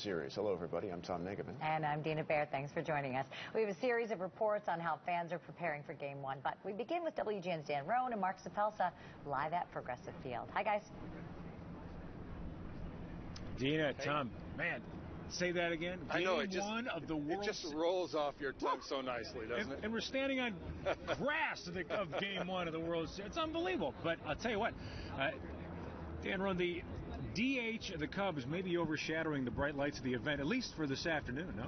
Series. Hello, everybody. I'm Tom Negaman. And I'm Dina Bair. Thanks for joining us. We have a series of reports on how fans are preparing for Game 1. But we begin with WGN's Dan Roan and Mark Sapelsa live at Progressive Field. Hi, guys. Dina, Tom, man, say that again. Game I know, one of the World It just rolls off your tongue so nicely, doesn't it? And we're standing on grass of Game 1 of the World Series. It's unbelievable. But I'll tell you what, Dan Roan, the DH of the Cubs may be overshadowing the bright lights of the event, at least for this afternoon, no?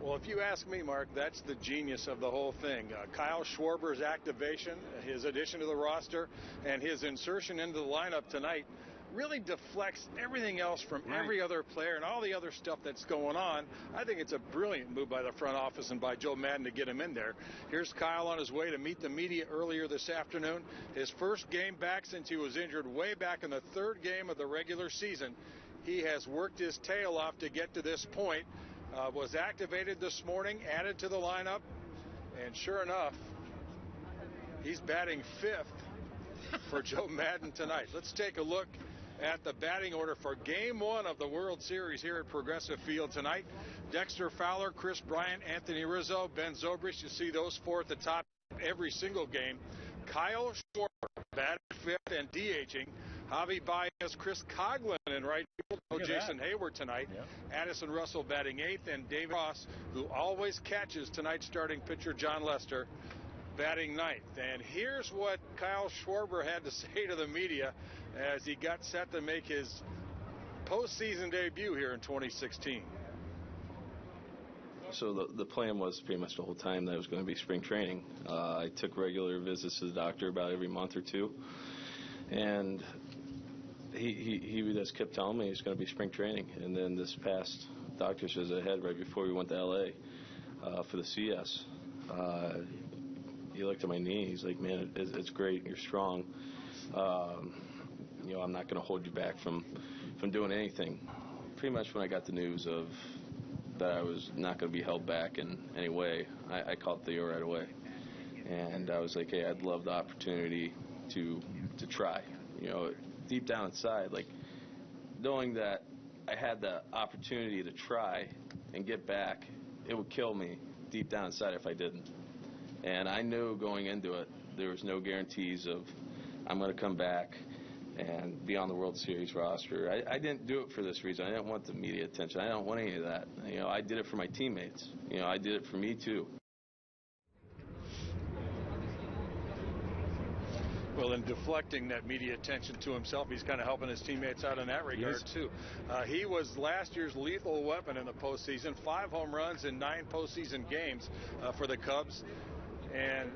Well, if you ask me, Mark, that's the genius of the whole thing. Kyle Schwarber's activation, his addition to the roster, and his insertion into the lineup tonight really deflects everything else from every other player and all the other stuff that's going on. I think it's a brilliant move by the front office and by Joe Maddon to get him in there. Here's Kyle on his way to meet the media earlier this afternoon. His first game back since he was injured way back in the third game of the regular season. He has worked his tail off to get to this point. Was activated this morning, added to the lineup, and sure enough, he's batting fifth for Joe Maddon tonight. Let's take a look at the batting order for Game 1 of the World Series here at Progressive Field tonight. Dexter Fowler, Chris Bryant, Anthony Rizzo, Ben Zobrist. You see those four at the top every single game. Kyle Schwarber batting fifth and DHing. Javi Baez, Chris Coghlan in right field. Jason Hayward tonight. Yep. Addison Russell batting eighth, and David Ross, who always catches tonight's starting pitcher John Lester, batting ninth. And here's what Kyle Schwarber had to say to the media as he got set to make his postseason debut here in 2016. So the plan was pretty much the whole time that it was going to be spring training. I took regular visits to the doctor about every month or two, and he just kept telling me it's going to be spring training. And then this past doctor's visit I had right before we went to L.A. For the CS, he looked at my knee. He's like, man, it's great. You're strong. I'm not going to hold you back from doing anything. Pretty much when I got the news of that I was not going to be held back in any way, I called Theo right away. And I was like, hey, I'd love the opportunity to try. Deep down inside, like, knowing that I had the opportunity to try and get back, it would kill me deep down inside if I didn't. And I knew going into it, there was no guarantees of I'm going to come back and be on the World Series roster. I didn't do it for this reason. I didn't want the media attention. I don't want any of that. I did it for my teammates. I did it for me, too. Well, in deflecting that media attention to himself, he's kind of helping his teammates out in that regard, too. He was last year's lethal weapon in the postseason, 5 home runs in 9 postseason games for the Cubs. And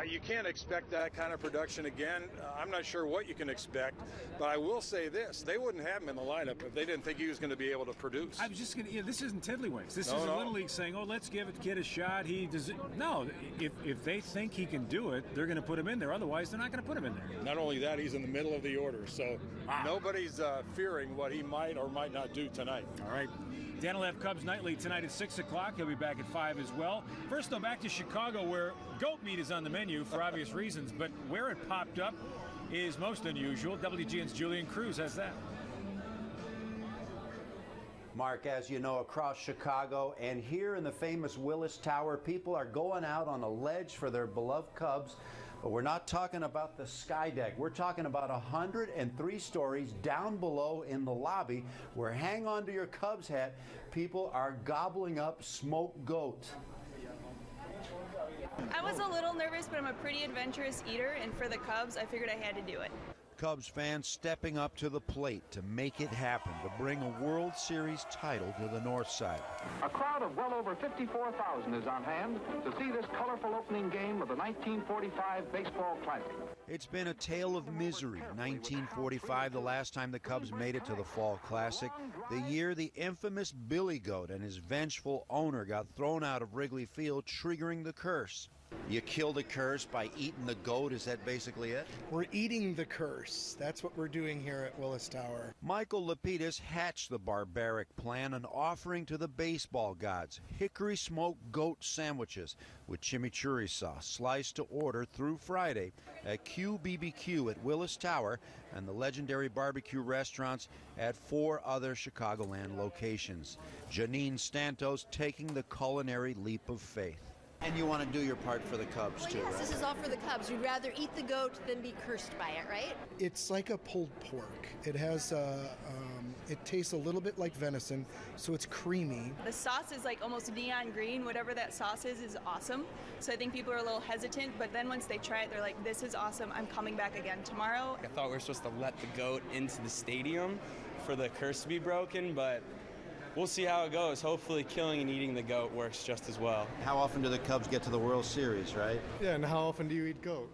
you can't expect that kind of production again. I'm not sure what you can expect, but I will say this. They wouldn't have him in the lineup if they didn't think he was going to be able to produce. I was just going to, this isn't tiddlywinks. This isn't Little League saying, oh, let's give the kid a shot. No, if they think he can do it, they're going to put him in there. Otherwise, they're not going to put him in there. Not only that, he's in the middle of the order, so nobody's fearing what he might or might not do tonight. All right. Dan will have Cubs Nightly tonight at 6 o'clock. He'll be back at 5 as well. First, though, back to Chicago, where goat meat is on the menu for obvious reasons, but where it popped up is most unusual. WGN's Julian Cruz has that. Mark, as you know, across Chicago and here in the famous Willis Tower, people are going out on a ledge for their beloved Cubs. But we're not talking about the sky deck. We're talking about 103 stories down below in the lobby where, hang on to your Cubs hat, people are gobbling up smoked goat. I was a little nervous, but I'm a pretty adventurous eater, and for the Cubs, I figured I had to do it. Cubs fans stepping up to the plate to make it happen, to bring a World Series title to the North Side. A crowd of well over 54,000 is on hand to see this colorful opening game of the 1945 Baseball Classic. It's been a tale of misery. 1945, the last time the Cubs made it to the Fall Classic. The year the infamous Billy Goat and his vengeful owner got thrown out of Wrigley Field, triggering the curse. You kill the curse by eating the goat, is that basically it? We're eating the curse. That's what we're doing here at Willis Tower. Michael Lapidus hatched the barbaric plan, an offering to the baseball gods. Hickory smoked goat sandwiches with chimichurri sauce, sliced to order through Friday at QBBQ at Willis Tower and the legendary barbecue restaurants at 4 other Chicagoland locations. Janine Stantos taking the culinary leap of faith. And you want to do your part for the Cubs, too, yes, right? This is all for the Cubs. We'd rather eat the goat than be cursed by it, right? It's like a pulled pork. It has, it tastes a little bit like venison, so it's creamy. The sauce is like almost neon green. Whatever that sauce is awesome. So I think people are a little hesitant, but then once they try it, they're like, this is awesome. I'm coming back again tomorrow. I thought we were supposed to let the goat into the stadium for the curse to be broken, but we'll see how it goes. Hopefully killing and eating the goat works just as well. How often do the Cubs get to the World Series, right? Yeah, and how often do you eat goat?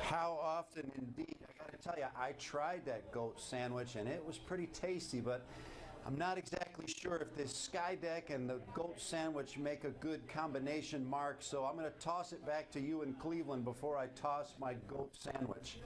How often indeed. I gotta tell you, I tried that goat sandwich and it was pretty tasty, but I'm not exactly sure if this sky deck and the goat sandwich make a good combination, Mark, so I'm gonna toss it back to you in Cleveland before I toss my goat sandwich.